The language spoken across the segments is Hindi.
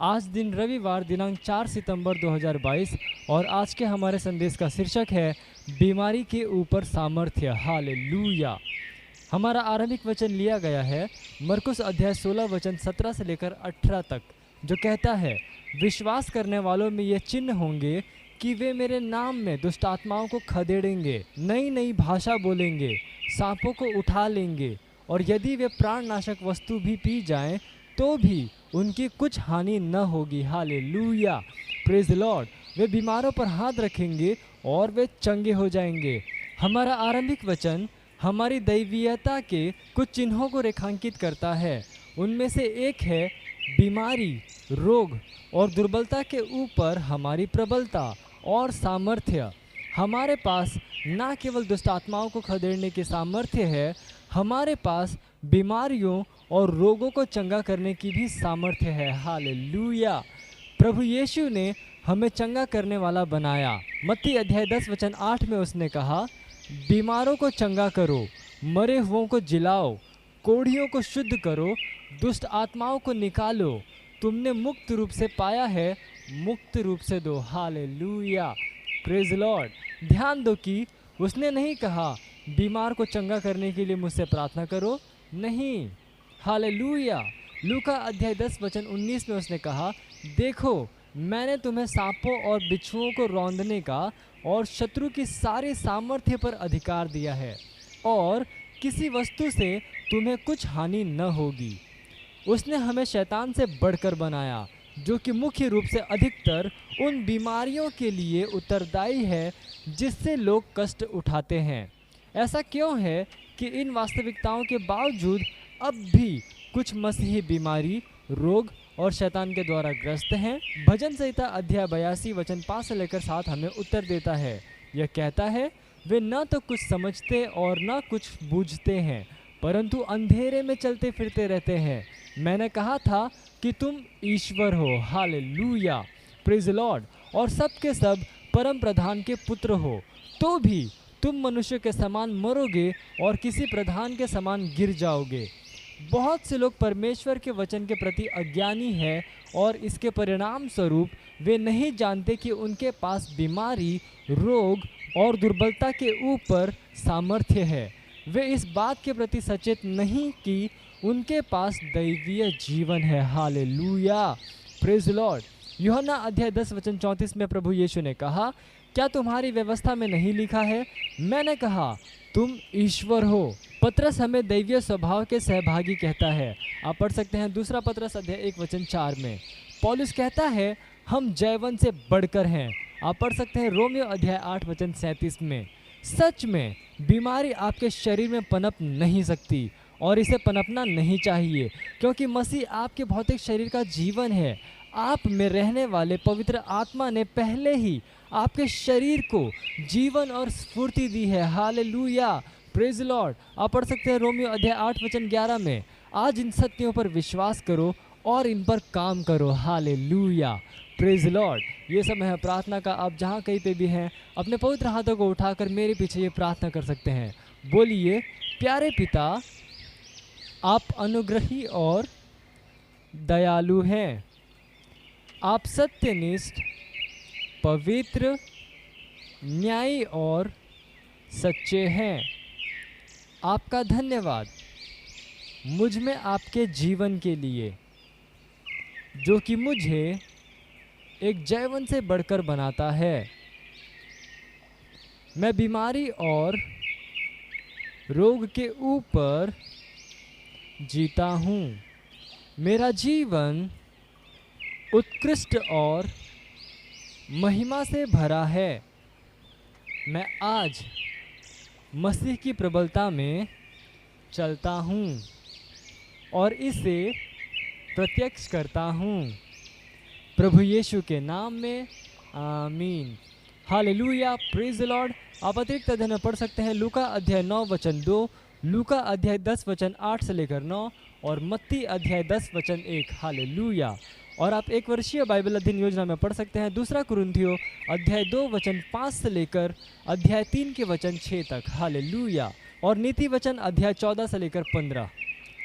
आज दिन रविवार दिनांक 4 सितंबर 2022 और आज के हमारे संदेश का शीर्षक है बीमारी के ऊपर सामर्थ्य। हालेलुया। हमारा आरंभिक वचन लिया गया है मरकुस अध्याय 16 वचन 17 से लेकर 18 तक, जो कहता है, विश्वास करने वालों में ये चिन्ह होंगे कि वे मेरे नाम में दुष्ट आत्माओं को खदेड़ेंगे, नई नई भाषा बोलेंगे, सांपों को उठा लेंगे, और यदि वे प्राणनाशक वस्तु भी पी जाएं तो भी उनकी कुछ हानि न होगी। Hallelujah, praise the Lord. वे बीमारों पर हाथ रखेंगे और वे चंगे हो जाएंगे। हमारा आरंभिक वचन हमारी दैवीयता के कुछ चिन्हों को रेखांकित करता है। उनमें से एक है बीमारी, रोग और दुर्बलता के ऊपर हमारी प्रबलता और सामर्थ्य। हमारे पास न केवल दुष्ट आत्माओं को खदेड़ने की सामर्थ्य है, हमारे पास बीमारियों और रोगों को चंगा करने की भी सामर्थ्य है। हालेलुया। प्रभु यीशु ने हमें चंगा करने वाला बनाया। मत्ती अध्याय 10 वचन 8 में उसने कहा, बीमारों को चंगा करो, मरे हुओं को जिलाओ, कोढ़ियों को शुद्ध करो, दुष्ट आत्माओं को निकालो, तुमने मुक्त रूप से पाया है, मुक्त रूप से दो। Hallelujah, praise Lord. ध्यान दो कि उसने नहीं कहा बीमार को चंगा करने के लिए मुझसे प्रार्थना करो, नहीं। हालेलुया। लूका अध्याय 10 वचन 19 में उसने कहा, देखो मैंने तुम्हें सांपों और बिच्छुओं को रौंदने का और शत्रु की सारी सामर्थ्य पर अधिकार दिया है, और किसी वस्तु से तुम्हें कुछ हानि न होगी। उसने हमें शैतान से बढ़कर बनाया, जो कि मुख्य रूप से अधिकतर उन बीमारियों के लिए उत्तरदायी है जिससे लोग कष्ट उठाते हैं। ऐसा क्यों है कि इन वास्तविकताओं के बावजूद अब भी कुछ मसीही बीमारी, रोग और शैतान के द्वारा ग्रस्त हैं? भजन संहिता अध्याय 82 वचन 5 से लेकर 7 हमें उत्तर देता है। यह कहता है, वे न तो कुछ समझते और न कुछ बूझते हैं, परंतु अंधेरे में चलते फिरते रहते हैं। मैंने कहा था कि तुम ईश्वर हो। Hallelujah, praise Lord. और सब के सब परम प्रधान के पुत्र हो, तो भी तुम मनुष्य के समान मरोगे और किसी प्रधान के समान गिर जाओगे। बहुत से लोग परमेश्वर के वचन के प्रति अज्ञानी हैं और इसके परिणाम स्वरूप वे नहीं जानते कि उनके पास बीमारी, रोग और दुर्बलता के ऊपर सामर्थ्य है। वे इस बात के प्रति सचेत नहीं कि उनके पास दैवीय जीवन है। Hallelujah, praise Lord. यूहन्ना अध्याय 10 वचन 34 में प्रभु यीशु ने कहा, क्या तुम्हारी व्यवस्था में नहीं लिखा है, मैंने कहा तुम ईश्वर हो। पतरस हमें दैवीय स्वभाव के सहभागी कहता है। आप पढ़ सकते हैं दूसरा पतरस अध्याय 1 वचन 4 में। पौलुस कहता है हम जयवन से बढ़कर हैं। आप पढ़ सकते हैं रोमियो अध्याय 8 वचन 37 में। सच में बीमारी आपके शरीर में पनप नहीं सकती और इसे पनपना नहीं चाहिए, क्योंकि मसीह आपके भौतिक शरीर का जीवन है। आप में रहने वाले पवित्र आत्मा ने पहले ही आपके शरीर को जीवन और स्फूर्ति दी है। Hallelujah, praise Lord. आप पढ़ सकते हैं रोमियो अध्याय 8 वचन 11 में। आज इन सत्यों पर विश्वास करो और इन पर काम करो। Hallelujah, praise Lord. ये समय है प्रार्थना का। आप जहाँ कहीं पे भी हैं, अपने पवित्र हाथों को उठाकर मेरे पीछे ये प्रार्थना कर सकते हैं। बोलिए, प्यारे पिता, आप अनुग्रही और दयालु हैं। आप सत्यनिष्ठ, पवित्र, न्यायी और सच्चे हैं। आपका धन्यवाद मुझ में आपके जीवन के लिए, जो कि मुझे एक जयवन से बढ़कर बनाता है। मैं बीमारी और रोग के ऊपर जीता हूँ। मेरा जीवन उत्कृष्ट और महिमा से भरा है। मैं आज मसीह की प्रबलता में चलता हूँ और इसे प्रत्यक्ष करता हूँ। प्रभु यीशु के नाम में आमीन। Hallelujah, praise the Lord. आप अतिरिक्त अध्ययन पढ़ सकते हैं लूका अध्याय 9 वचन 2, लूका अध्याय 10 वचन 8 से लेकर 9 और मत्ती अध्याय 10 वचन 1। हालेलुया। और आप एक वर्षीय बाइबल अध्ययन योजना में पढ़ सकते हैं दूसरा कुरिन्थियों अध्याय 2 वचन 5 से लेकर अध्याय 3 के वचन 6 तक। हालेलुया। और नीति वचन अध्याय 14 से लेकर 15।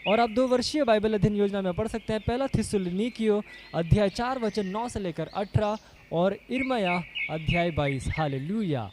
और आप 2 वर्षीय बाइबल अध्ययन योजना में पढ़ सकते हैं। पहला थिस्सलुनीकियों अध्याय 4 वचन 9 से लेकर 18 और इर्मया अध्याय 22। हालेलुया।